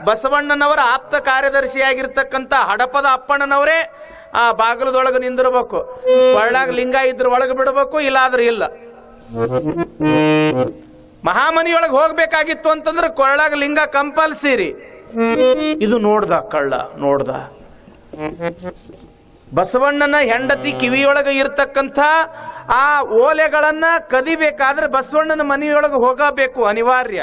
ಬಸವಣ್ಣನವರ ಆಪ್ತ ಕಾರ್ಯದರ್ಶಿಯಾಗಿರ್ತಕ್ಕಂಥ ಹಡಪದ ಅಪ್ಪಣ್ಣನವರೇ ಆ ಬಾಗಿಲದೊಳಗೆ ನಿಂದಿರ್ಬೇಕು. ಕೊಳ್ಳಾಗ ಲಿಂಗ ಇದ್ರ ಒಳಗೆ ಬಿಡಬೇಕು, ಇಲ್ಲಾದ್ರೆ ಇಲ್ಲ. ಮಹಾಮನಿಯೊಳಗೆ ಹೋಗ್ಬೇಕಾಗಿತ್ತು ಅಂತಂದ್ರೆ ಕೊಳ್ಳಾಗ ಲಿಂಗ ಕಂಪಲ್ಸರಿ. ಇದು ನೋಡ್ದ ಕಳ್ಳ, ನೋಡ್ದ ಬಸವಣ್ಣನ ಹೆಂಡತಿ ಕಿವಿಯೊಳಗೆ ಇರ್ತಕ್ಕಂಥ ಆ ಓಲೆಗಳನ್ನ ಕದಿಬೇಕಾದ್ರೆ ಬಸವಣ್ಣನ ಮನೆಯೊಳಗೆ ಹೋಗಬೇಕು, ಅನಿವಾರ್ಯ.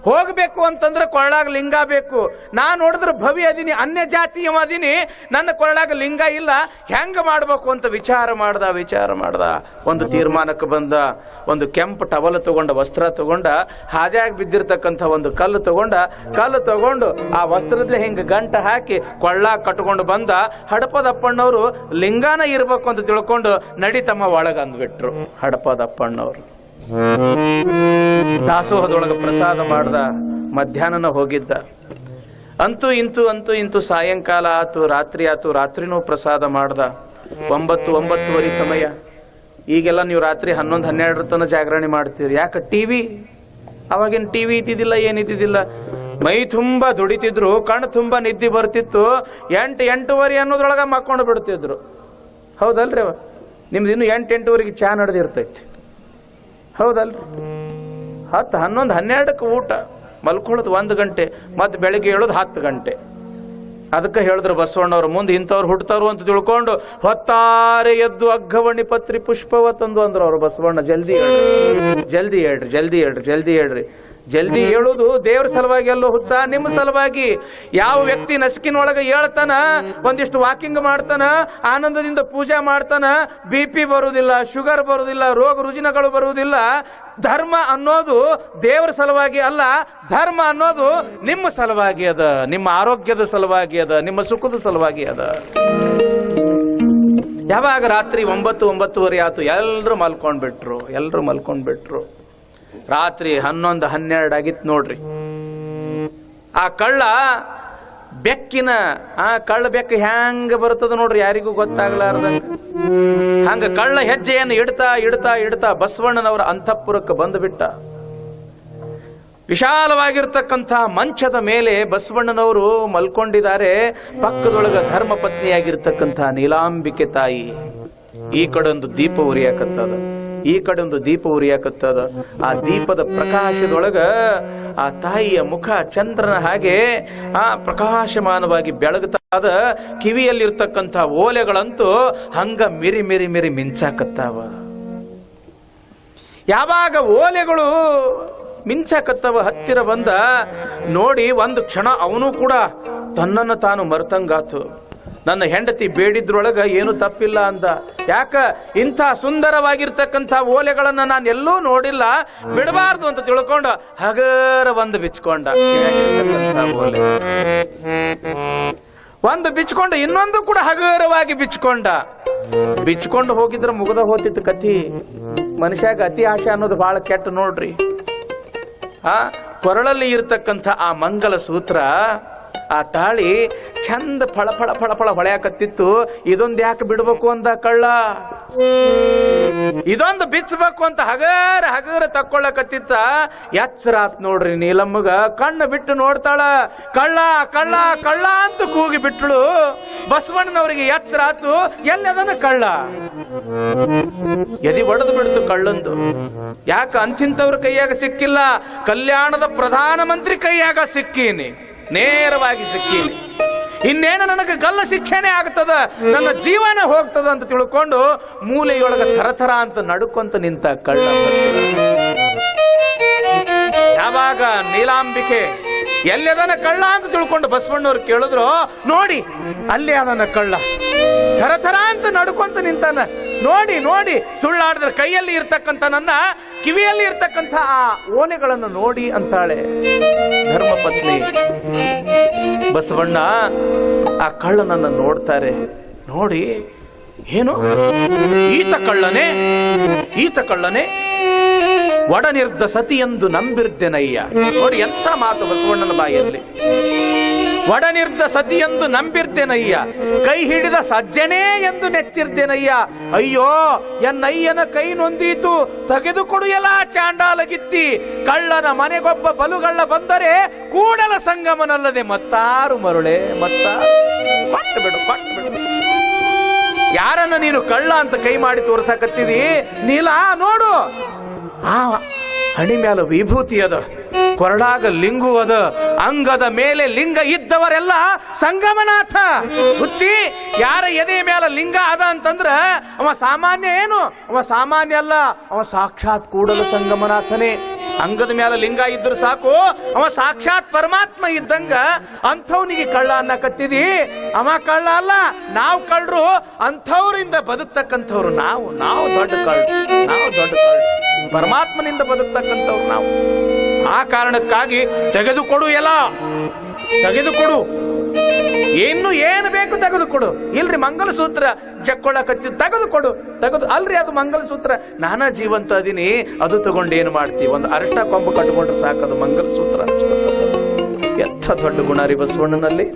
ಹೋಗ್ಬೇಕು ಅಂತಂದ್ರೆ ಕೊಳ್ಳಾಗ ಲಿಂಗ ಬೇಕು. ನಾ ನೋಡಿದ್ರೆ ಭವಿ ಅದೀನಿ, ಅನ್ಯ ಜಾತಿಯ ಅದೀನಿ, ನನ್ನ ಕೊಳ್ಳಾಗ ಲಿಂಗ ಇಲ್ಲ, ಹೆಂಗ ಮಾಡ್ಬೇಕು ಅಂತ ವಿಚಾರ ಮಾಡ್ದ. ಒಂದು ತೀರ್ಮಾನಕ್ಕೆ ಬಂದ. ಒಂದು ಕೆಂಪು ಟವಲ್ ತಗೊಂಡ, ವಸ್ತ್ರ ತಗೊಂಡ, ಹಾದ್ಯಾಗ ಬಿದ್ದಿರ್ತಕ್ಕಂಥ ಒಂದು ಕಲ್ಲು ತಗೊಂಡು ಆ ವಸ್ತ್ರದಲ್ಲಿ ಹಿಂಗ ಗಂಟ ಹಾಕಿ ಕೊಳ್ಳಾಗ ಕಟ್ಕೊಂಡು ಬಂದ. ಹಡಪದಪ್ಪಣ್ಣವರು ಲಿಂಗಾನ ಇರ್ಬೇಕು ಅಂತ ತಿಳ್ಕೊಂಡು ನಡಿತಮ್ಮ ಒಳಗ ಅಂದ್ಬಿಟ್ರು. ಹಡಪದಪ್ಪಣ್ಣವರು ದಾಸೋಹದೊಳಗ ಪ್ರಸಾದ ಮಾಡ್ದ. ಮಧ್ಯಾಹ್ನನ ಹೋಗಿದ್ದ. ಅಂತೂ ಇಂತು ಸಾಯಂಕಾಲ ಆತು, ರಾತ್ರಿ ಆತು. ರಾತ್ರಿನೂ ಪ್ರಸಾದ ಮಾಡ್ದ. 9-9:30 ಸಮಯ. ಈಗೆಲ್ಲ ನೀವು ರಾತ್ರಿ 11-12 ತನ ಜಾಗರಣೆ ಮಾಡ್ತೀರಿ. ಯಾಕೆ? ಟಿವಿ. ಅವಾಗಿನ ಟಿವಿ ಇದ್ದಿದ್ದಿಲ್ಲ, ಏನಿದ್ದಿದ್ದಿಲ್ಲ. ಮೈ ತುಂಬಾ ದುಡಿತಿದ್ರು, ಕಣ್ಣು ತುಂಬಾ ನಿದ್ದೆ ಬರ್ತಿತ್ತು. 8-8:30 ಅನ್ನೋದ್ರೊಳಗ ಮಕ್ಕೊಂಡು ಬಿಡ್ತಿದ್ರು. ಹೌದಲ್ರಿ? ನಿಮ್ದು ಇನ್ನು 8-8:30 ಚಾ ನಡೆದಿರ್ತೈತಿ. ಹೌದಲ್ರಿ? 10-11-12 ಊಟ, ಮಲ್ಕೊಳ್ಳೋದು 1 ಗಂಟೆ, ಮತ್ತೆ ಬೆಳಿಗ್ಗೆ ಹೇಳೋದು 10 ಗಂಟೆ. ಅದಕ್ಕೆ ಹೇಳಿದ್ರು ಬಸವಣ್ಣವ್ರ ಮುಂದೆ ಇಂಥವ್ರು ಹುಡ್ತಾರು ಅಂತ ತಿಳ್ಕೊಂಡು ಹೊತ್ತಾರೆ ಎದ್ದು ಅಗ್ಗವಣಿ ಪತ್ರಿ ಪುಷ್ಪವ ತಂದು ಅಂದ್ರು ಅವ್ರು. ಬಸವಣ್ಣ ಜಲ್ದಿ ಹೇಳ್ರಿ. ಜಲ್ದಿ ಹೇಳುದು ದೇವ್ರ ಸಲುವಾಗಿ ಅಲ್ಲೋ ಹುಚ್ಚ, ನಿಮ್ಮ ಸಲುವಾಗಿ. ಯಾವ ವ್ಯಕ್ತಿ ನಸಿಕಿನೊಳಗೆ ಹೇಳ್ತಾನ, ಒಂದಿಷ್ಟು ವಾಕಿಂಗ್ ಮಾಡ್ತಾನ, ಆನಂದದಿಂದ ಪೂಜೆ ಮಾಡ್ತಾನ, BP ಬರುವುದಿಲ್ಲ, ಶುಗರ್ ಬರುವುದಿಲ್ಲ, ರೋಗ ರುಜಿನಗಳು ಬರುವುದಿಲ್ಲ. ಧರ್ಮ ಅನ್ನೋದು ದೇವರ ಸಲುವಾಗಿ ಅಲ್ಲ, ಧರ್ಮ ಅನ್ನೋದು ನಿಮ್ಮ ಸಲುವಾಗಿ ಅದ, ನಿಮ್ಮ ಆರೋಗ್ಯದ ಸಲುವಾಗಿ ಅದ, ನಿಮ್ಮ ಸುಖದ ಸಲುವಾಗಿ ಅದ. ಯಾವಾಗ ರಾತ್ರಿ 9-9:30 ಆತು, ಎಲ್ರು ಮಲ್ಕೊಂಡ್ಬಿಟ್ರು. ರಾತ್ರಿ 11-12 ಆಗಿತ್ತು ನೋಡ್ರಿ. ಆ ಕಳ್ಳ ಬೆಕ್ಕಿನ ಕಳ್ಳ ಬೆಕ್ಕ ಹೆಂಗ ಬರ್ತದ ನೋಡ್ರಿ, ಯಾರಿಗೂ ಗೊತ್ತಾಗ್ಲಾರ್ದಂಗ. ಹಂಗ ಕಳ್ಳ ಹೆಜ್ಜೆಯನ್ನು ಇಡ್ತಾ ಬಸವಣ್ಣನವರ ಅಂತಃಪುರಕ್ಕೆ ಬಂದುಬಿಟ್ಟ. ವಿಶಾಲವಾಗಿರ್ತಕ್ಕಂಥ ಮಂಚದ ಮೇಲೆ ಬಸವಣ್ಣನವರು ಮಲ್ಕೊಂಡಿದ್ದಾರೆ. ಪಕ್ಕದೊಳಗ ಧರ್ಮ ಪತ್ನಿಯಾಗಿರ್ತಕ್ಕಂಥ ನೀಲಾಂಬಿಕೆ ತಾಯಿ. ಈ ಕಡೆ ಒಂದು ದೀಪ ಉರಿಯಾಕತ್ತದ. ಆ ದೀಪದ ಪ್ರಕಾಶದೊಳಗ ಆ ತಾಯಿಯ ಮುಖ ಚಂದ್ರನ ಹಾಗೆ ಪ್ರಕಾಶಮಾನವಾಗಿ ಬೆಳಗುತ್ತಾದ. ಕಿವಿಯಲ್ಲಿರ್ತಕ್ಕಂಥ ಓಲೆಗಳಂತೂ ಹಂಗ ಮಿರಿ ಮಿಂಚಾಕತ್ತಾವ. ಯಾವಾಗ ಓಲೆಗಳು ಮಿಂಚಾಕತ್ತವ, ಹತ್ತಿರ ಬಂದ ನೋಡಿ ಒಂದು ಕ್ಷಣ ಅವನು ಕೂಡ ತನ್ನನ್ನು ತಾನು ಮರ್ತಂಗಾತು. ನನ್ನ ಹೆಂಡತಿ ಬೇಡಿದ್ರೊಳಗ ಏನು ತಪ್ಪಿಲ್ಲ ಅಂದ. ಯಾಕ? ಇಂಥ ಸುಂದರವಾಗಿರ್ತಕ್ಕಂಥ ಓಲೆಗಳನ್ನ ನಾನು ಎಲ್ಲೂ ನೋಡಿಲ್ಲ, ಬಿಡಬಾರ್ದು ಅಂತ ತಿಳ್ಕೊಂಡು ಹಗರ ಒಂದು ಬಿಚ್ಕೊಂಡ. ಒಂದು ಬಿಚ್ಕೊಂಡು ಇನ್ನೊಂದು ಕೂಡ ಹಗರವಾಗಿ ಬಿಚ್ಕೊಂಡು ಹೋಗಿದ್ರೆ ಮುಗದ ಹೋತಿತ್ತು ಕಥಿ. ಮನುಷ್ಯಾಗ ಅತಿ ಆಶೆ ಅನ್ನೋದು ಬಹಳ ಕೆಟ್ಟ ನೋಡ್ರಿ. ಕೊರಳಲ್ಲಿ ಇರ್ತಕ್ಕಂಥ ಆ ಮಂಗಲ ಸೂತ್ರ, ಆ ತಾಳಿ ಚಂದ ಫಳ ಹೊಳೆಯಾಕತ್ತಿತ್ತು. ಇದೊಂದು ಯಾಕೆ ಬಿಡ್ಬೇಕು ಅಂದ ಕಳ್ಳ. ಇದೊಂದು ಬಿಚ್ಚಬೇಕು ಅಂತ ಹಗರ ತಕ್ಕೊಳ್ಳಕತ್ತಿತ್ತ. ಎಚ್ಚರಾತ್ ನೋಡ್ರಿ ನೀಲಮ್ಮಗ. ಕಣ್ಣು ಬಿಟ್ಟು ನೋಡ್ತಾಳ. ಕಳ್ಳ ಅಂತ ಕೂಗಿ ಬಿಟ್ಳು. ಬಸವಣ್ಣನವರಿಗೆ ಎಚ್ಚರಾತು, ಎಲ್ಲದನ್ನ ಕಳ್ಳ. ಎದಿ ಒಡೆದು ಬಿಡ್ತು ಕಳ್ಳಂದು. ಯಾಕ? ಅಂತಿಂತವ್ರ ಕೈಯಾಗ ಸಿಕ್ಕಿಲ್ಲ, ಕಲ್ಯಾಣದ ಪ್ರಧಾನಮಂತ್ರಿ ಕೈಯಾಗ ಸಿಕ್ಕೀನಿ, ನೇರವಾಗಿ ಸಿಕ್ಕೀನಿ. ಇನ್ನೇನು ನನಗೆ ಗಲ್ಲ ಶಿಕ್ಷೆನೇ ಆಗ್ತದ, ನನ್ನ ಜೀವನ ಹೋಗ್ತದ ಅಂತ ತಿಳ್ಕೊಂಡು ಮೂಲೆಯೊಳಗ ಥರ ಅಂತ ನಡುಕೊಂತ ನಿಂತ ಕಳ್ಳ. ಯಾವಾಗ ನೀಲಾಂಬಿಕೆ ಎಲ್ಲದನ ಕಳ್ಳ ಅಂತ ತಿಳ್ಕೊಂಡು ಬಸವಣ್ಣವ್ರು ಕೇಳಿದ್ರು, ನೋಡಿ ಅಲ್ಲಿ ಅದನ್ನ ಕಳ್ಳ ಥರ ಅಂತ ನಡ್ಕೊಂತ ನಿಂತಾನ. ನೋಡಿ ಸುಳ್ಳಾಡಿದ್ರೆ ಕೈಯಲ್ಲಿ ಇರ್ತಕ್ಕಂಥ ನನ್ನ ಕಿವಿಯಲ್ಲಿ ಇರ್ತಕ್ಕಂಥ ಆ ಓನೆಗಳನ್ನು ನೋಡಿ ಅಂತಾಳೆ ಧರ್ಮಪತ್ನಿ. ಬಸವಣ್ಣ ಆ ಕಳ್ಳನನ್ನ ನೋಡ್ತಾರೆ. ನೋಡಿ, ಏನು ಈತ ಕಳ್ಳನೆ ಒಡನಿರ್ದ ಸತಿಯೆಂದು ನಂಬಿರ್ದೆನಯ್ಯ. ನೋಡಿ ಎಂಥ ಮಾತು ಬಸವಣ್ಣನ ಬಾಯಲ್ಲಿ. ಒಡನಿರ್ದ ಸತಿ ಎಂದು ನಂಬಿರ್ತೇನಯ್ಯ, ಕೈ ಹಿಡಿದ ಸಜ್ಜನೇ ಎಂದು ನೆಚ್ಚಿರ್ತೇನಯ್ಯ. ಅಯ್ಯೋ ಎನ್ನಯ್ಯನ ಕೈ ನೊಂದೀತು, ತೆಗೆದುಕೊಡು ಎಲ್ಲ ಚಾಂಡಾಲಗಿತ್ತಿ. ಕಳ್ಳನ ಮನೆಗೊಬ್ಬ ಬಲುಗಳ್ಳ ಬಂದರೆ ಕೂಡಲ ಸಂಗಮನಲ್ಲದೆ ಮತ್ತಾರು ಮರುಳೆ ಮತ್ತ. ಕೊಟ್ಟು ಬಿಡು. ಯಾರನ್ನ ನೀನು ಕಳ್ಳ ಅಂತ ಕೈ ಮಾಡಿ ತೋರ್ಸಕತ್ತಿದಿ? ನೀಲ ನೋಡು, ಆ ಹಣಿ ಮ್ಯಾಲ ವಿಭೂತಿ ಅದ, ಕೊರಳಾಗ ಲಿಂಗು ಅದ, ಅಂಗದ ಮೇಲೆ ಲಿಂಗ ಇದ್ದವರೆಲ್ಲ ಸಂಗಮನಾಥ. ಹುಚ್ಚಿ, ಯಾರ ಎದೆ ಮ್ಯಾಲ ಲಿಂಗ ಅದ ಅಂತಂದ್ರ ಅವ ಸಾಮಾನ್ಯ ಏನು? ಅವ ಸಾಮಾನ್ಯ ಅಲ್ಲ, ಅವ ಸಾಕ್ಷಾತ್ ಕೂಡಲ ಸಂಗಮನಾಥನೇ. ಅಂಗದ ಮ್ಯಾಲ ಲಿಂಗ ಇದ್ರು ಸಾಕು, ಅವ ಸಾಕ್ಷಾತ್ ಪರಮಾತ್ಮ ಇದ್ದಂಗ. ಅಂಥವ್ನಿಗೆ ಕಳ್ಳ ಅನ್ನಕತ್ತಿದಿ? ಅವ ಕಳ್ಳ ಅಲ್ಲ, ನಾವು ಕಳ್ಳರು. ಅಂಥವ್ರಿಂದ ಬದುಕ್ತಕ್ಕಂಥವ್ರು ನಾವು ದೊಡ್ಡ ಕಳ್ಳು. ಪರಮಾತ್ಮನಿಂದ ಬದುಕ್ತಕ್ಕಂಥವ್ರು ನಾವು. ಆ ಕಾರಣಕ್ಕಾಗಿ ತೆಗೆದುಕೊಡು, ಎಲ್ಲ ತೆಗೆದುಕೊಡು. ಏನು ಬೇಕು ತೆಗೆದುಕೊಡು. ಇಲ್ರಿ ಮಂಗಲಸೂತ್ರ ಜಕ್ಕೊಳ್ಳಕತ್ತಿ, ತೆಗೆದುಕೊಡು. ಅಲ್ರಿ ಅದು ಮಂಗಲಸೂತ್ರ, ನಾನಾ ಜೀವಂತ ಅದೀನಿ, ಅದು ತಗೊಂಡು ಏನು ಮಾಡ್ತೀವಿ? ಒಂದು ಅರಟ ಕೊಂಬು ಕಟ್ಕೊಂಡ್ರೆ ಸಾಕದು ಮಂಗಲಸೂತ್ರ ಅನ್ಸ್ಬೇಕು. ಎಂಥ ದೊಡ್ಡ ಗುಣ ರೀ ಬಸವಣ್ಣನಲ್ಲಿ.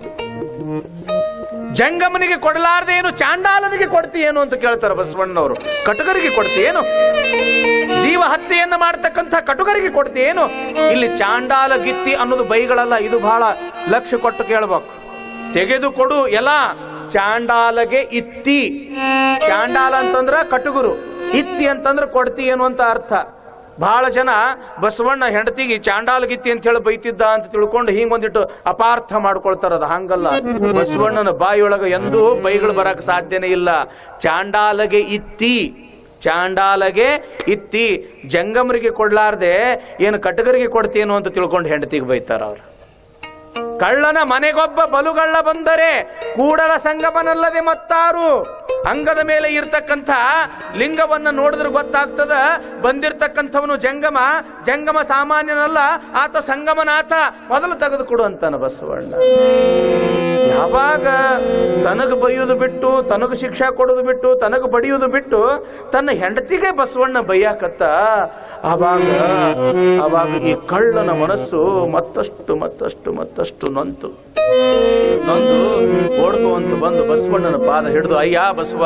ಜಂಗಮನಿಗೆ ಕೊಡಲಾರ್ದೇನು ಚಾಂಡಾಲನಿಗೆ ಕೊಡ್ತೀಯೇನು ಅಂತ ಕೇಳ್ತಾರೆ ಬಸವಣ್ಣನವರು. ಕಟುಕರಿಗೆ ಕೊಡ್ತೀಯೇನು? ಜೀವ ಹತ್ಯೆಯನ್ನು ಮಾಡ್ತಕ್ಕಂಥ ಕಟುಕರಿಗೆ ಕೊಡ್ತೀಯೇನು? ಇಲ್ಲಿ ಚಾಂಡಾಲ ಗಿತ್ತಿ ಅನ್ನೋದು ಬೈಗಳಲ್ಲ, ಇದು ಬಹಳ ಲಕ್ಷ್ಯ ಕೊಟ್ಟು ಕೇಳಬೇಕು. ತೆಗೆದುಕೊಡು ಎಲ್ಲ ಚಾಂಡಾಲಗೆ ಇತ್ತಿ. ಚಾಂಡಾಲ ಅಂತಂದ್ರ ಕಟುಗರು, ಇತ್ತಿ ಅಂತಂದ್ರ ಕೊಡ್ತಿ ಏನು ಅಂತ ಅರ್ಥ. ಬಹಳ ಜನ ಬಸವಣ್ಣ ಹೆಂಡತಿಗೆ ಚಾಂಡಾಲಗಿತ್ತಿ ಅಂತ ಹೇಳಿ ಬೈತಿದ್ದ ಅಂತ ತಿಳ್ಕೊಂಡು ಹಿಂಗೊಂದಿಟ್ಟು ಅಪಾರ್ಥ ಮಾಡ್ಕೊಳ್ತಾರ. ಅದು ಹಂಗಲ್ಲ. ಬಸವಣ್ಣನ ಬಾಯಿಯೊಳಗ ಎಂದೂ ಬೈಗಳು ಬರಕ್ ಸಾಧ್ಯನೇ ಇಲ್ಲ. ಚಾಂಡಾಲಗೆ ಇತ್ತಿ. ಜಂಗಮರಿಗೆ ಕೊಡ್ಲಾರ್ದೆ ಏನು ಕಟಗರಿಗೆ ಕೊಡ್ತೇನು ಅಂತ ತಿಳ್ಕೊಂಡು ಹೆಂಡತಿಗೆ ಬೈತಾರ ಅವ್ರು. ಕಳ್ಳನ ಮನೆಗೊಬ್ಬ ಬಲುಗಳ್ಳ ಬಂದರೆ ಕೂಡಲ ಸಂಗಮನಲ್ಲದೆ ಮತ್ತಾರು. ಅಂಗದ ಮೇಲೆ ಇರ್ತಕ್ಕಂಥ ಲಿಂಗವನ್ನ ನೋಡಿದ್ರೆ ಗೊತ್ತಾಗ್ತದ ಬಂದಿರ್ತಕ್ಕಂಥವನು ಜಂಗಮ ಸಾಮಾನ್ಯನಲ್ಲ, ಆತ ಸಂಗಮನಾಥ. ಮೊದಲು ತೆಗೆದುಕೊಡು ಅಂತಾನ ಬಸವಣ್ಣ. ಯಾವಾಗ ತನಗ ಬೈಯುವುದು ಬಿಟ್ಟು, ತನಗ ಶಿಕ್ಷಾ ಕೊಡೋದು ಬಿಟ್ಟು, ತನಗ ಬಡಿಯುವುದು ಬಿಟ್ಟು ತನ್ನ ಹೆಂಡತಿಗೆ ಬಸವಣ್ಣ ಬೈಯಾಕತ್ತ, ಆವಾಗ ಈ ಕಳ್ಳನ ಮನಸ್ಸು ಮತ್ತಷ್ಟು ನೊಂದು ಓಡ್ಕೊಂತ ಬಂದು ಬಸವಣ್ಣನ ಪಾದ ಹಿಡಿದು, ಅಯ್ಯ ಬಸವ,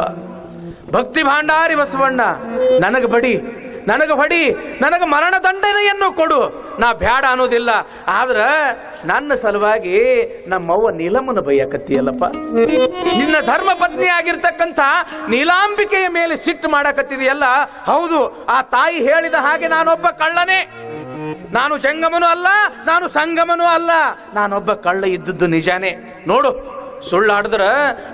ಭಕ್ತಿ ಭಾಂಡಾರಿ ಬಸವಣ್ಣ, ನನಗೆ ಬಡಿ, ನನಗೆ ಮರಣ ದಂಡನೆಯನ್ನು ಕೊಡು. ನಾ ಬ್ಯಾಡ ಅನ್ನೋದಿಲ್ಲ, ಆದ್ರ ನನ್ನ ಸಲುವಾಗಿ ನಮ್ಮವ್ವ ನೀಲಮ್ಮನ ಬೈಯಕತ್ತಿಯಲ್ಲಪ್ಪ. ನಿನ್ನ ಧರ್ಮ ಪತ್ನಿ ಆಗಿರ್ತಕ್ಕಂಥ ನೀಲಾಂಬಿಕೆಯ ಮೇಲೆ ಸಿಟ್ಟು ಮಾಡಕತ್ತಿದೆಯಲ್ಲ. ಹೌದು, ಆ ತಾಯಿ ಹೇಳಿದ ಹಾಗೆ ನಾನೊಬ್ಬ ಕಳ್ಳನೇ. ನಾನು ಜಂಗಮನೂ ಅಲ್ಲ, ನಾನು ಸಂಗಮನೂ ಅಲ್ಲ, ನಾನೊಬ್ಬ ಕಳ್ಳ ಇದ್ದದ್ದು ನಿಜಾನೇ. ನೋಡು, ಸುಳ್ಳಾಡಿದ್ರ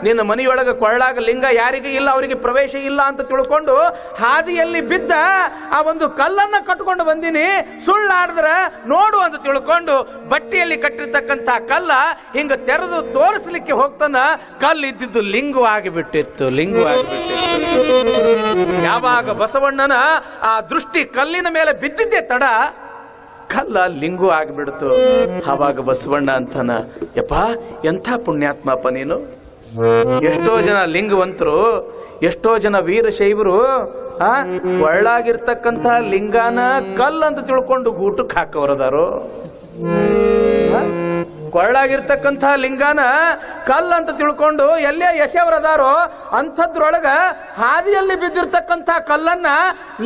ನಿನ್ನ ಮನೆಯೊಳಗ ಕೊಳ್ಳಾಗ ಲಿಂಗ ಯಾರಿಗೆ ಇಲ್ಲ, ಅವರಿಗೆ ಪ್ರವೇಶ ಇಲ್ಲ ಅಂತ ತಿಳ್ಕೊಂಡು ಹಾದಿಯಲ್ಲಿ ಬಿದ್ದ ಆ ಒಂದು ಕಲ್ಲನ್ನ ಕಟ್ಕೊಂಡು ಬಂದಿನಿ. ಸುಳ್ಳಾಡಿದ್ರ ನೋಡು ಅಂತ ತಿಳ್ಕೊಂಡು ಬಟ್ಟೆಯಲ್ಲಿ ಕಟ್ಟಿರ್ತಕ್ಕಂಥ ಕಲ್ಲ ಹಿಂಗ ತೆರೆದು ತೋರಿಸ್ಲಿಕ್ಕೆ ಹೋಗ್ತಾನ. ಕಲ್ಲು ಇದ್ದಿದ್ದು ಲಿಂಗು ಆಗಿಬಿಟ್ಟಿತ್ತು. ಯಾವಾಗ ಬಸವಣ್ಣನ ಆ ದೃಷ್ಟಿ ಕಲ್ಲಿನ ಮೇಲೆ ಬಿದ್ದಿದ್ದೆ ತಡ, ಕಲ್ಲ ಲಿಂಗು ಆಗಿಬಿಡ್ತು. ಆವಾಗ ಬಸವಣ್ಣ ಅಂತಾನ, ಯಪ್ಪ ಎಂಥ ಪುಣ್ಯಾತ್ಮಪ್ಪ ನೀನು. ಎಷ್ಟೋ ಜನ ಲಿಂಗವಂತರು, ಎಷ್ಟೋ ಜನ ವೀರಶೈವರು ಒಳ್ಳಾಗಿರ್ತಕ್ಕಂಥ ಲಿಂಗಾನ ಕಲ್ಲಂತ ತಿಳ್ಕೊಂಡು ಗೂಟಕ್ಕೆ ಹಾಕವರದಾರು. ಕೊಳ್ಳಾಗಿರ್ತಕ್ಕಂಥ ಲಿಂಗಾನ ಕಲ್ಲಂತ ತಿಳ್ಕೊಂಡು ಎಲ್ಲೇ ಎಸೆಯವರದಾರೋ ಅಂಥದ್ರೊಳಗ ಹಾದಿಯಲ್ಲಿ ಬಿದ್ದಿರ್ತಕ್ಕಂಥ ಕಲ್ಲನ್ನ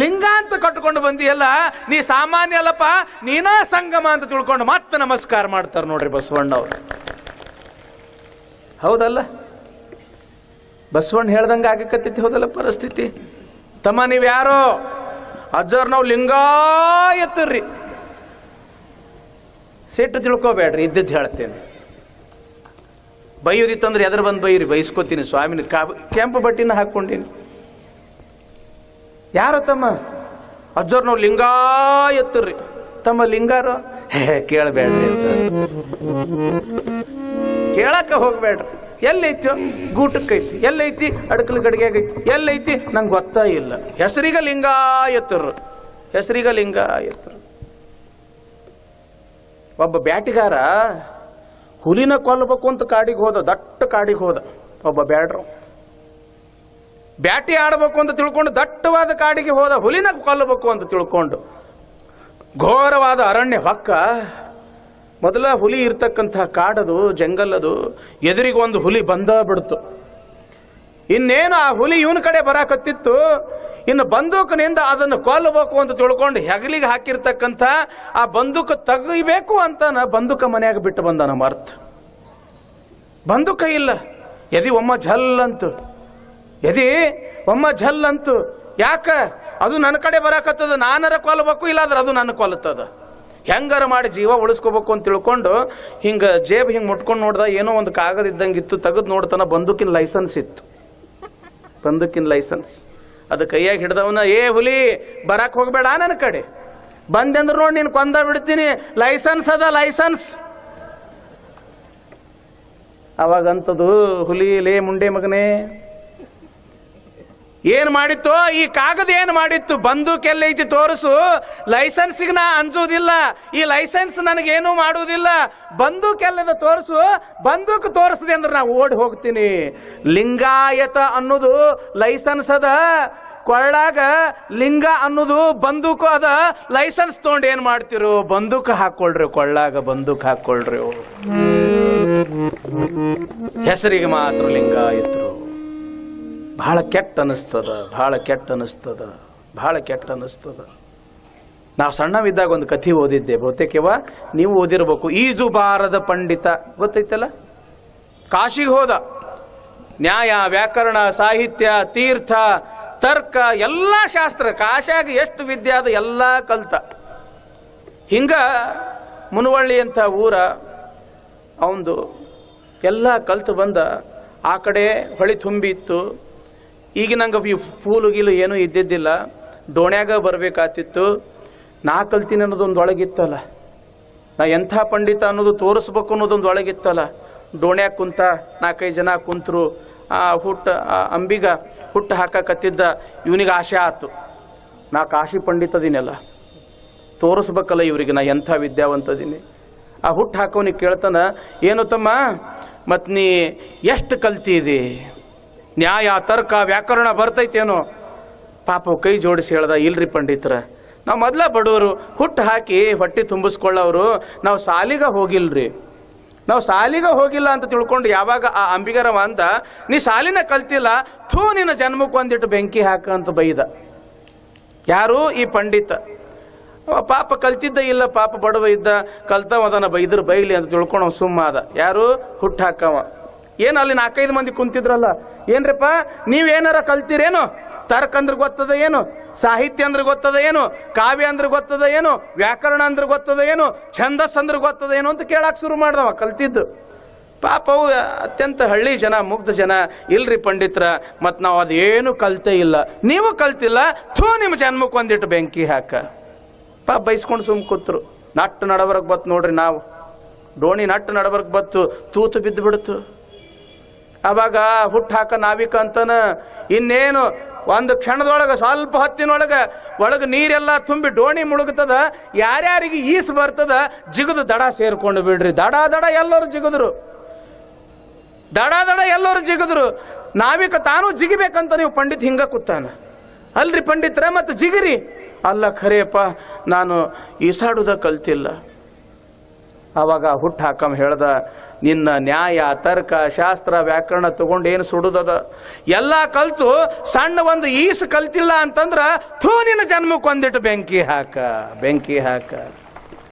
ಲಿಂಗ ಅಂತ ಕಟ್ಕೊಂಡು ಬಂದಿಯಲ್ಲ, ನೀ ಸಾಮಾನ್ಯ ಅಲ್ಲಪ್ಪ, ನೀನಾ ಸಂಗಮ ಅಂತ ತಿಳ್ಕೊಂಡು ಮತ್ತೆ ನಮಸ್ಕಾರ ಮಾಡ್ತಾರ ನೋಡ್ರಿ ಬಸವಣ್ಣವ್ರು. ಹೌದಲ್ಲ? ಬಸವಣ್ಣ ಹೇಳ್ದಂಗ ಆಗಕತ್ತೈತಿ. ಹೌದಲ್ಲ ಪರಿಸ್ಥಿತಿ? ತಮ್ಮ ನೀವ್ಯಾರೋ ಅಜ್ಜವ್ರ ನಾವು ಲಿಂಗಾಯತ್ತರ್ರಿ, ಸಿಟ್ಟು ತಿಳ್ಕೋಬೇಡ್ರಿ, ಇದ್ದದ್ದು ಹೇಳ್ತೇನೆ. ಬೈಯೋದಿತ್ತಂದ್ರೆ ಎದ್ರ ಬಂದು ಬೈರಿ, ಬೈಸ್ಕೋತೀನಿ. ಸ್ವಾಮಿನ ಕೆಂಪು ಬಟ್ಟಿನ ಹಾಕ್ಕೊಂಡೀನಿ. ಯಾರೋ ತಮ್ಮ ಅಜ್ಜೋರ್ ನಾವು ಲಿಂಗಾಯತ್ತರ್ರಿ. ತಮ್ಮ ಲಿಂಗಾರೋ ಕೇಳಬೇಡ್ರಿ ಅಂತ ಕೇಳಕ್ಕ ಹೋಗ್ಬೇಡ್ರಿ. ಎಲ್ಲೈತಿ ಗೂಟಕ್ಕೈತಿ, ಎಲ್ಲೈತಿ ಅಡಕಲ್ ಗಡಿಗೆಗೈತಿ, ಎಲ್ಲೈತಿ ನಂಗೆ ಗೊತ್ತಾ ಇಲ್ಲ. ಹೆಸರಿಗ ಲಿಂಗಾಯತ್ತರು. ಒಬ್ಬ ಬ್ಯಾಟಿಗಾರ ಹುಲಿನ ಕೊಲ್ಲಬೇಕು ಅಂತ ಕಾಡಿಗೆ ಹೋದ, ದಟ್ಟ ಕಾಡಿಗೆ ಹೋದ. ಒಬ್ಬ ಬ್ಯಾಡ್ರು ಬ್ಯಾಟಿ ಆಡಬೇಕು ಅಂತ ತಿಳ್ಕೊಂಡು ದಟ್ಟವಾದ ಕಾಡಿಗೆ ಹೋದ, ಹುಲಿನ ಕೊಲ್ಲಬೇಕು ಅಂತ ತಿಳ್ಕೊಂಡು. ಘೋರವಾದ ಅರಣ್ಯ ಹೊಕ್ಕ ಮೊದಲ ಹುಲಿ ಇರ್ತಕ್ಕಂಥ ಕಾಡದು, ಜಂಗಲ್ಲದು. ಎದುರಿಗೆ ಒಂದು ಹುಲಿ ಬಂದ ಬಿಡ್ತು. ಇನ್ನೇನು ಆ ಹುಲಿ ಇವನ ಕಡೆ ಬರಾಕತ್ತಿತ್ತು. ಇನ್ನು ಬಂದೂಕಿನಿಂದ ಅದನ್ನು ಕೊಲ್ಲಬೇಕು ಅಂತ ತಿಳ್ಕೊಂಡು ಹೆಗಲಿಗೆ ಹಾಕಿರ್ತಕ್ಕಂಥ ಆ ಬಂದೂಕ ತೆಗಿಬೇಕು ಅಂತಾನ ಬಂದೂಕ ಮನೆಯಾಗ ಬಿಟ್ಟು ಬಂದಾನ ಮರ್ತ್. ಬಂದೂಕ ಇಲ್ಲ. ಎದಿ ಒಮ್ಮ ಝಲ್ಲಂತು, ಎದಿ ಒಮ್ಮ ಝಲ್ಲಂತು. ಯಾಕ? ಅದು ನನ್ನ ಕಡೆ ಬರಾಕತ್ತದ, ನಾನರ ಕೊಲ್ಲಬೇಕು, ಇಲ್ಲಾದ್ರೆ ಅದು ನನ್ನ ಕೊಲ್ಲತ್ತದ. ಹೆಂಗಾರ ಮಾಡಿ ಜೀವ ಉಳಿಸ್ಕೋಬೇಕು ಅಂತ ತಿಳ್ಕೊಂಡು ಹಿಂಗ ಜೇಬ್ ಹಿಂಗ್ ಮುಟ್ಕೊಂಡು ನೋಡ್ದ, ಏನೋ ಒಂದು ಕಾಗದ ಇದ್ದಂಗಿತ್ತು. ತೆಗೆದು ನೋಡ್ತಾನ, ಬಂದೂಕಿನ ಲೈಸೆನ್ಸ್ ಇತ್ತು. ಬಂದೂಕಿನ ಲೈಸೆನ್ಸ್ ಅದು ಕೈಯಾಗಿ ಹಿಡ್ದವನ, ಏ ಹುಲಿ ಬರಾಕ್ ಹೋಗ್ಬೇಡ ನನ್ನ ಕಡೆ, ಬಂದೆಂದ್ರೆ ನೋಡಿ ನೀನು ಕೊಂದ ಬಿಡ್ತೀನಿ, ಲೈಸೆನ್ಸ್ ಅದ ಲೈಸೆನ್ಸ್. ಅವಾಗಂತದು ಹುಲಿ, ಲೇ ಮುಂಡೆ ಮಗನೇ, ಏನ್ ಮಾಡಿತ್ತು ಈ ಕಾಗದ? ಏನ್ ಮಾಡಿತ್ತು? ಬಂದೂಕೆಲ್ಲ ಐತಿ ತೋರಿಸು, ಲೈಸೆನ್ಸಿಗೆ ನಾ ಅಂಜುವುದಿಲ್ಲ, ಈ ಲೈಸೆನ್ಸ್ ನನಗೇನು ಮಾಡುವುದಿಲ್ಲ, ಬಂದೂಕೆಲ್ಲದ ತೋರಿಸು, ಬಂದೂಕು ತೋರಿಸಿದೆ ಅಂದ್ರೆ ನಾ ಓಡಿ ಹೋಗ್ತೀನಿ. ಲಿಂಗಾಯತ ಅನ್ನೋದು ಲೈಸೆನ್ಸ್ ಅದ, ಕೊಳ್ಳಾಗ ಲಿಂಗ ಅನ್ನೋದು ಬಂದೂಕು ಅದ. ಲೈಸೆನ್ಸ್ ತಗೊಂಡು ಏನ್ ಮಾಡ್ತಿರು? ಬಂದೂಕು ಹಾಕೊಳ್ರಿ, ಕೊಳ್ಳಾಗ ಬಂದೂಕು ಹಾಕೊಳ್ರಿ. ಹೆಸರಿಗೆ ಮಾತ್ರ ಲಿಂಗಾಯತರು. ಬಹಳ ಕೆಟ್ಟ ಅನಿಸ್ತದ, ಬಹಳ ಕೆಟ್ಟ ಅನಿಸ್ತದ, ಬಹಳ ಕೆಟ್ಟ ಅನಿಸ್ತದ. ನಾವು ಸಣ್ಣವಿದ್ದಾಗ ಒಂದು ಕಥೆ ಓದಿದ್ದೆ, ಬಹುತೇಕವ ನೀವು ಓದಿರ್ಬೇಕು. ಈಜುಬಾರದ ಪಂಡಿತ ಗೊತ್ತೈತಲ್ಲ? ಕಾಶಿಗೆ ಹೋದ, ನ್ಯಾಯ, ವ್ಯಾಕರಣ, ಸಾಹಿತ್ಯ, ತೀರ್ಥ, ತರ್ಕ ಎಲ್ಲ ಶಾಸ್ತ್ರ, ಕಾಶಿಯಾಗ ಎಷ್ಟು ವಿದ್ಯೆ ಅದು ಎಲ್ಲ ಕಲ್ತ. ಹಿಂಗ ಮುನವಳ್ಳಿ ಅಂತ ಊರ ಅವಂದು ಎಲ್ಲ ಕಲ್ತು ಬಂದ. ಆ ಕಡೆ ಹೊಳಿ ತುಂಬಿ ಇತ್ತು. ಈಗ ನಂಗೆ ಪೂಲು ಗೀಲು ಏನೂ ಇದ್ದಿದ್ದಿಲ್ಲ, ಡೋಣ್ಯಾಗ ಬರಬೇಕಾತಿತ್ತು. ನಾ ಕಲ್ತೀನಿ ಅನ್ನೋದೊಂದು ಒಳಗಿತ್ತಲ್ಲ, ನಾ ಎಂಥ ಪಂಡಿತ ಅನ್ನೋದು ತೋರಿಸ್ಬೇಕು ಅನ್ನೋದೊಂದು ಒಳಗಿತ್ತಲ್ಲ. ಡೋಣ್ಯಾಗ ಕುಂತ 4-5 ಜನ ಕುಂತರು. ಆ ಅಂಬಿಗ ಹುಟ್ಟು ಹಾಕಕತ್ತಿದ್ದ ಇವನಿಗೆ ಆಸೆ ಆಯ್ತು, ನಾ ಕಾಶಿ ಪಂಡಿತದಿನಲ್ಲ, ತೋರಿಸ್ಬೇಕಲ್ಲ ಇವ್ರಿಗೆ ನಾ ಎಂಥ ವಿದ್ಯಾವಂತದೀನಿ. ಆ ಹುಟ್ಟು ಹಾಕೋನಿಗೆ ಕೇಳ್ತಾನ, ಏನು ತಮ್ಮ ಮತ್ ನೀ ಎಷ್ಟು ಕಲ್ತಿದಿ? ನ್ಯಾಯ, ತರ್ಕ, ವ್ಯಾಕರಣ ಬರ್ತೈತೇನೋ? ಪಾಪ ಕೈ ಜೋಡಿಸಿ ಹೇಳ್ದ, ಇಲ್ರಿ ಪಂಡಿತರ, ನಾವು ಮೊದಲ ಬಡವರು, ಹುಟ್ಟು ಹಾಕಿ ಹೊಟ್ಟೆ ತುಂಬಿಸ್ಕೊಳ್ಳೋರು, ನಾವು ಸಾಲಿಗ ಹೋಗಿಲ್ರಿ, ನಾವು ಸಾಲಿಗ ಹೋಗಿಲ್ಲ ಅಂತ ತಿಳ್ಕೊಂಡು ಯಾವಾಗ ಆ ಅಂಬಿಗರವ ಅಂದ, ನೀ ಸಾಲಿನ ಕಲ್ತಿಲ್ಲ, ಥೂ ನಿನ್ನ ಜನ್ಮಕ್ಕೆ ಒಂದಿಟ್ಟು ಬೆಂಕಿ ಹಾಕ ಅಂತ ಬೈದ. ಯಾರು? ಈ ಪಂಡಿತ. ಪಾಪ ಕಲ್ತಿದ್ದ ಇಲ್ಲ, ಪಾಪ ಬಡವ ಇದ್ದ, ಕಲ್ತವ ಅದನ್ನ ಬೈದ್ರ ಬೈಲಿ ಅಂತ ತಿಳ್ಕೊಂಡು ಸುಮ್ಮ ಆದ. ಯಾರು? ಹುಟ್ಟು ಹಾಕವ. ಏನು ಅಲ್ಲಿ 4-5 ಮಂದಿ ಕುಂತಿದ್ರಲ್ಲ, ಏನ್ರಪ್ಪ ನೀವೇನಾರ ಕಲ್ತಿರೇನು? ತರ್ಕ ಅಂದ್ರೆ ಗೊತ್ತದ ಏನು? ಸಾಹಿತ್ಯ ಅಂದ್ರೆ ಗೊತ್ತದ ಏನು? ಕಾವ್ಯ ಅಂದ್ರೆ ಗೊತ್ತದ ಏನು? ವ್ಯಾಕರಣ ಅಂದ್ರೆ ಗೊತ್ತದ ಏನು? ಛಂದಸ್ ಅಂದ್ರೆ ಗೊತ್ತದ ಏನು ಅಂತ ಕೇಳಾಕ್ ಶುರು ಮಾಡ್ದವ ಕಲ್ತಿದ್ದು. ಪಾಪ ಅವು ಅತ್ಯಂತ ಹಳ್ಳಿ ಜನ, ಮುಗ್ಧ ಜನ. ಇಲ್ರಿ ಪಂಡಿತರ, ಮತ್ ನಾವು ಅದೇನು ಕಲ್ತೇ ಇಲ್ಲ, ನೀವು ಕಲ್ತಿಲ್ಲ, ಥೂ ನಿಮ್ಮ ಜನ್ಮಕ್ಕೆ ಒಂದಿಟ್ಟು ಬೆಂಕಿ ಹಾಕ. ಪಾಪ ಬೈಸ್ಕೊಂಡು ಸುಮ್ ಕೂತ್ರು. ನಟ್ಟು ನಡಬರ್ಕ್ ಬತ್ತು ನೋಡ್ರಿ, ನಾವು ಡೋಣಿ ನಟ್ಟು ನಡಬರ್ಕ್ ಬತ್ತು, ತೂತು ಬಿದ್ದು ಬಿಡ್ತು. ಅವಾಗ ಹುಟ್ಟು ಹಾಕ ನಾವಿಕ ಅಂತನ ಇನ್ನೇನು ಒಂದು ಕ್ಷಣದೊಳಗೆ, ಸ್ವಲ್ಪ ಹೊತ್ತಿನೊಳಗೆ ಒಳಗೆ ನೀರೆಲ್ಲ ತುಂಬಿ ಡೋಣಿ ಮುಳುಗ್ತದ. ಯಾರ್ಯಾರಿಗೆ ಈಸ್ ಬರ್ತದ ಜಿಗದು ದಡ ಸೇರ್ಕೊಂಡು ಬಿಡ್ರಿ. ದಡ ದಡ ಎಲ್ಲರೂ ಜಿಗದ್ರು, ದಡ ದಡ ಎಲ್ಲರೂ ಜಿಗದ್ರು. ನಾವಿಕ ತಾನು ಜಿಗಿಬೇಕಂತ ನೀವು ಪಂಡಿತ್ ಹಿಂಗ ಕೂತಾನ. ಅಲ್ರಿ ಪಂಡಿತರ, ಮತ್ತೆ ಜಿಗಿರಿ. ಅಲ್ಲ ಖರೇಪ್ಪ, ನಾನು ಈಸಾಡುದ ಕಲ್ತಿಲ್ಲ. ಆವಾಗ ಹುಟ್ಟು ಹಾಕಮ್ ಹೇಳ್ದ, ನಿನ್ನ ನ್ಯಾಯ, ತರ್ಕ, ಶಾಸ್ತ್ರ, ವ್ಯಾಕರಣ ತಗೊಂಡು ಏನು ಸುಡುದದ? ಎಲ್ಲ ಕಲ್ತು ಸಣ್ಣ ಒಂದು ಈಸು ಕಲ್ತಿಲ್ಲ ಅಂತಂದ್ರ ಥೂ ನಿನ್ನ ಜನ್ಮಕ್ಕೆ ಒಂದಿಟ್ಟು ಬೆಂಕಿ ಹಾಕ, ಬೆಂಕಿ ಹಾಕ.